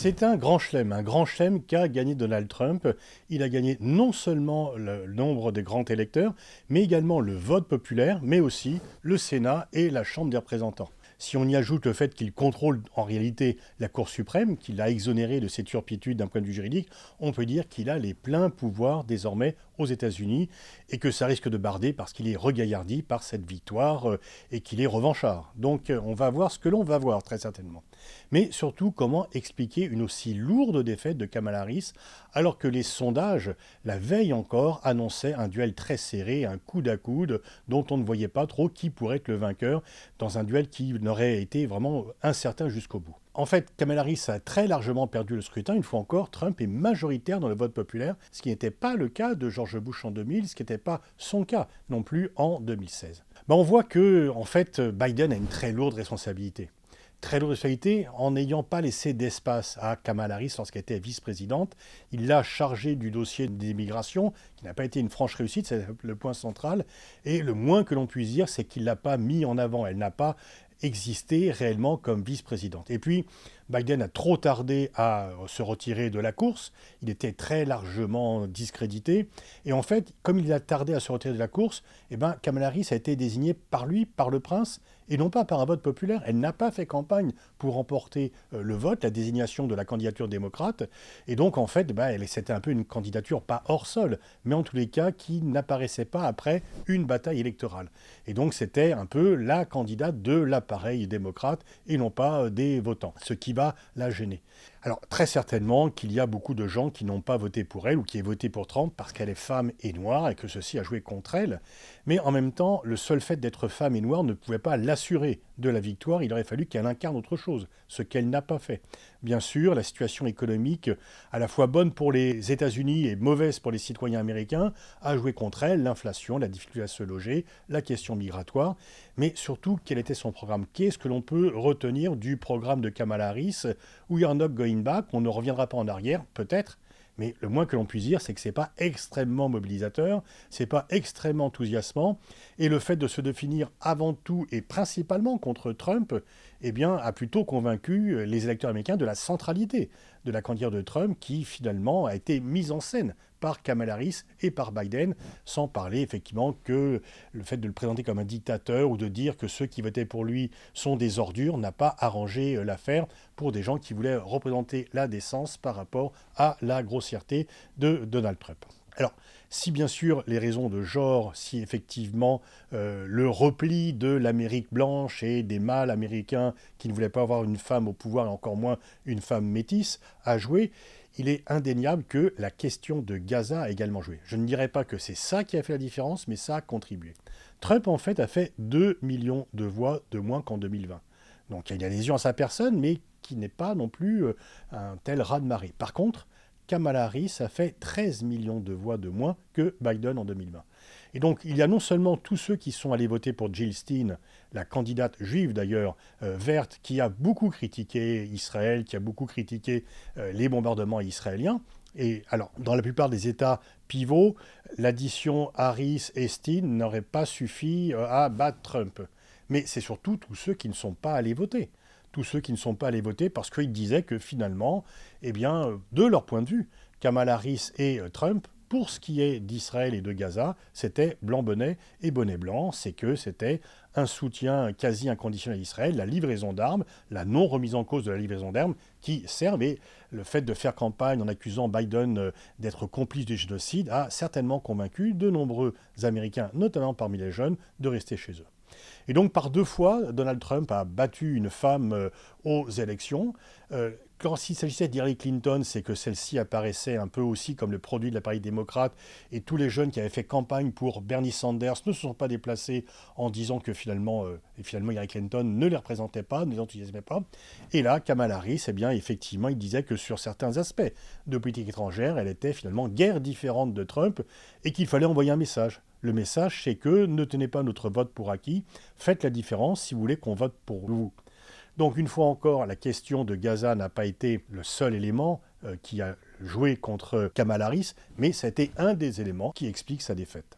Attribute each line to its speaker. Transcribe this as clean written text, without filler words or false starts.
Speaker 1: C'est un grand chelem qu'a gagné Donald Trump. Il a gagné non seulement le nombre des grands électeurs, mais également le vote populaire, mais aussi le Sénat et la Chambre des représentants. Si on y ajoute le fait qu'il contrôle en réalité la Cour suprême, qu'il a exonéré de ses turpitudes d'un point de vue juridique, on peut dire qu'il a les pleins pouvoirs désormais aux États-Unis et que ça risque de barder parce qu'il est regaillardi par cette victoire et qu'il est revanchard. Donc on va voir ce que l'on va voir très certainement. Mais surtout, comment expliquer une aussi lourde défaite de Kamala Harris alors que les sondages, la veille encore, annonçaient un duel très serré, un coude à coude, dont on ne voyait pas trop qui pourrait être le vainqueur dans un duel qui n'aurait été vraiment incertain jusqu'au bout. En fait, Kamala Harris a très largement perdu le scrutin. Une fois encore, Trump est majoritaire dans le vote populaire, ce qui n'était pas le cas de George Bush en 2000, ce qui n'était pas son cas non plus en 2016. On voit que, en fait, Biden a une très lourde responsabilité. Très lourde responsabilité en n'ayant pas laissé d'espace à Kamala Harris lorsqu'elle était vice-présidente. Il l'a chargée du dossier des migrations, qui n'a pas été une franche réussite, c'est le point central. Et le moins que l'on puisse dire, c'est qu'il ne l'a pas mis en avant. Elle n'a pas existé réellement comme vice-présidente. Et puis, Biden a trop tardé à se retirer de la course. Il était très largement discrédité. Et en fait, comme il a tardé à se retirer de la course, Kamala Harris a été désignée par lui, par le prince, et non pas par un vote populaire. Elle n'a pas fait campagne pour remporter le vote, la désignation de la candidature démocrate. Et donc, en fait, c'était un peu une candidature pas hors sol, mais en tous les cas qui n'apparaissait pas après une bataille électorale. Et donc, c'était un peu la candidate de l'appareil démocrate et non pas des votants, ce qui va la gêner. Alors, très certainement qu'il y a beaucoup de gens qui n'ont pas voté pour elle ou qui ont voté pour Trump parce qu'elle est femme et noire et que ceci a joué contre elle. Mais en même temps, le seul fait d'être femme et noire ne pouvait pas l'assurer de la victoire. Il aurait fallu qu'elle incarne autre chose, ce qu'elle n'a pas fait. Bien sûr, la situation économique, à la fois bonne pour les États-Unis et mauvaise pour les citoyens américains, a joué contre elle. L'inflation, la difficulté à se loger, la question migratoire. Mais surtout, quel était son programme? Qu'est-ce que l'on peut retenir du programme de Kamala Harris? We are not going back, on ne reviendra pas en arrière, peut-être, mais le moins que l'on puisse dire, c'est que ce n'est pas extrêmement mobilisateur, ce n'est pas extrêmement enthousiasmant, et le fait de se définir avant tout et principalement contre Trump, a plutôt convaincu les électeurs américains de la centralité de la candidature de Trump, qui finalement a été mise en scène par Kamala Harris et par Biden, sans parler effectivement que le fait de le présenter comme un dictateur ou de dire que ceux qui votaient pour lui sont des ordures n'a pas arrangé l'affaire pour des gens qui voulaient représenter la décence par rapport à la grossièreté de Donald Trump. Alors, si bien sûr les raisons de genre, si effectivement le repli de l'Amérique blanche et des mâles américains qui ne voulaient pas avoir une femme au pouvoir et encore moins une femme métisse a joué, il est indéniable que la question de Gaza a également joué. Je ne dirais pas que c'est ça qui a fait la différence, mais ça a contribué. Trump, en fait, a fait 2 millions de voix de moins qu'en 2020. Donc il y a une adhésion à sa personne, mais qui n'est pas non plus un tel raz-de-marée. Par contre, Kamala Harris a fait 13 millions de voix de moins que Biden en 2020. Et donc, il y a non seulement tous ceux qui sont allés voter pour Jill Stein, la candidate juive d'ailleurs, verte, qui a beaucoup critiqué Israël, qui a beaucoup critiqué les bombardements israéliens. Et alors, dans la plupart des États pivots, l'addition Harris et Stein n'aurait pas suffi à battre Trump. Mais c'est surtout tous ceux qui ne sont pas allés voter. Tous ceux qui ne sont pas allés voter parce qu'ils disaient que finalement, de leur point de vue, Kamala Harris et Trump, pour ce qui est d'Israël et de Gaza, c'était blanc-bonnet et bonnet blanc, c'est que c'était un soutien quasi inconditionnel à Israël, la livraison d'armes, la non-remise en cause de la livraison d'armes qui sert, mais le fait de faire campagne en accusant Biden d'être complice du génocide a certainement convaincu de nombreux Américains, notamment parmi les jeunes, de rester chez eux. Et donc, par 2 fois, Donald Trump a battu une femme aux élections. Quand il s'agissait d'Hillary Clinton, c'est que celle-ci apparaissait un peu aussi comme le produit de l'appareil démocrate, et tous les jeunes qui avaient fait campagne pour Bernie Sanders ne se sont pas déplacés en disant que finalement Hillary Clinton ne les représentait pas, ne les enthousiasmait pas. Et là, Kamala Harris, effectivement, il disait que sur certains aspects de politique étrangère, elle était finalement guère différente de Trump, et qu'il fallait envoyer un message. Le message, c'est que ne tenez pas notre vote pour acquis, faites la différence si vous voulez qu'on vote pour vous. Donc une fois encore, la question de Gaza n'a pas été le seul élément qui a joué contre Kamala Harris, mais ça a été un des éléments qui explique sa défaite.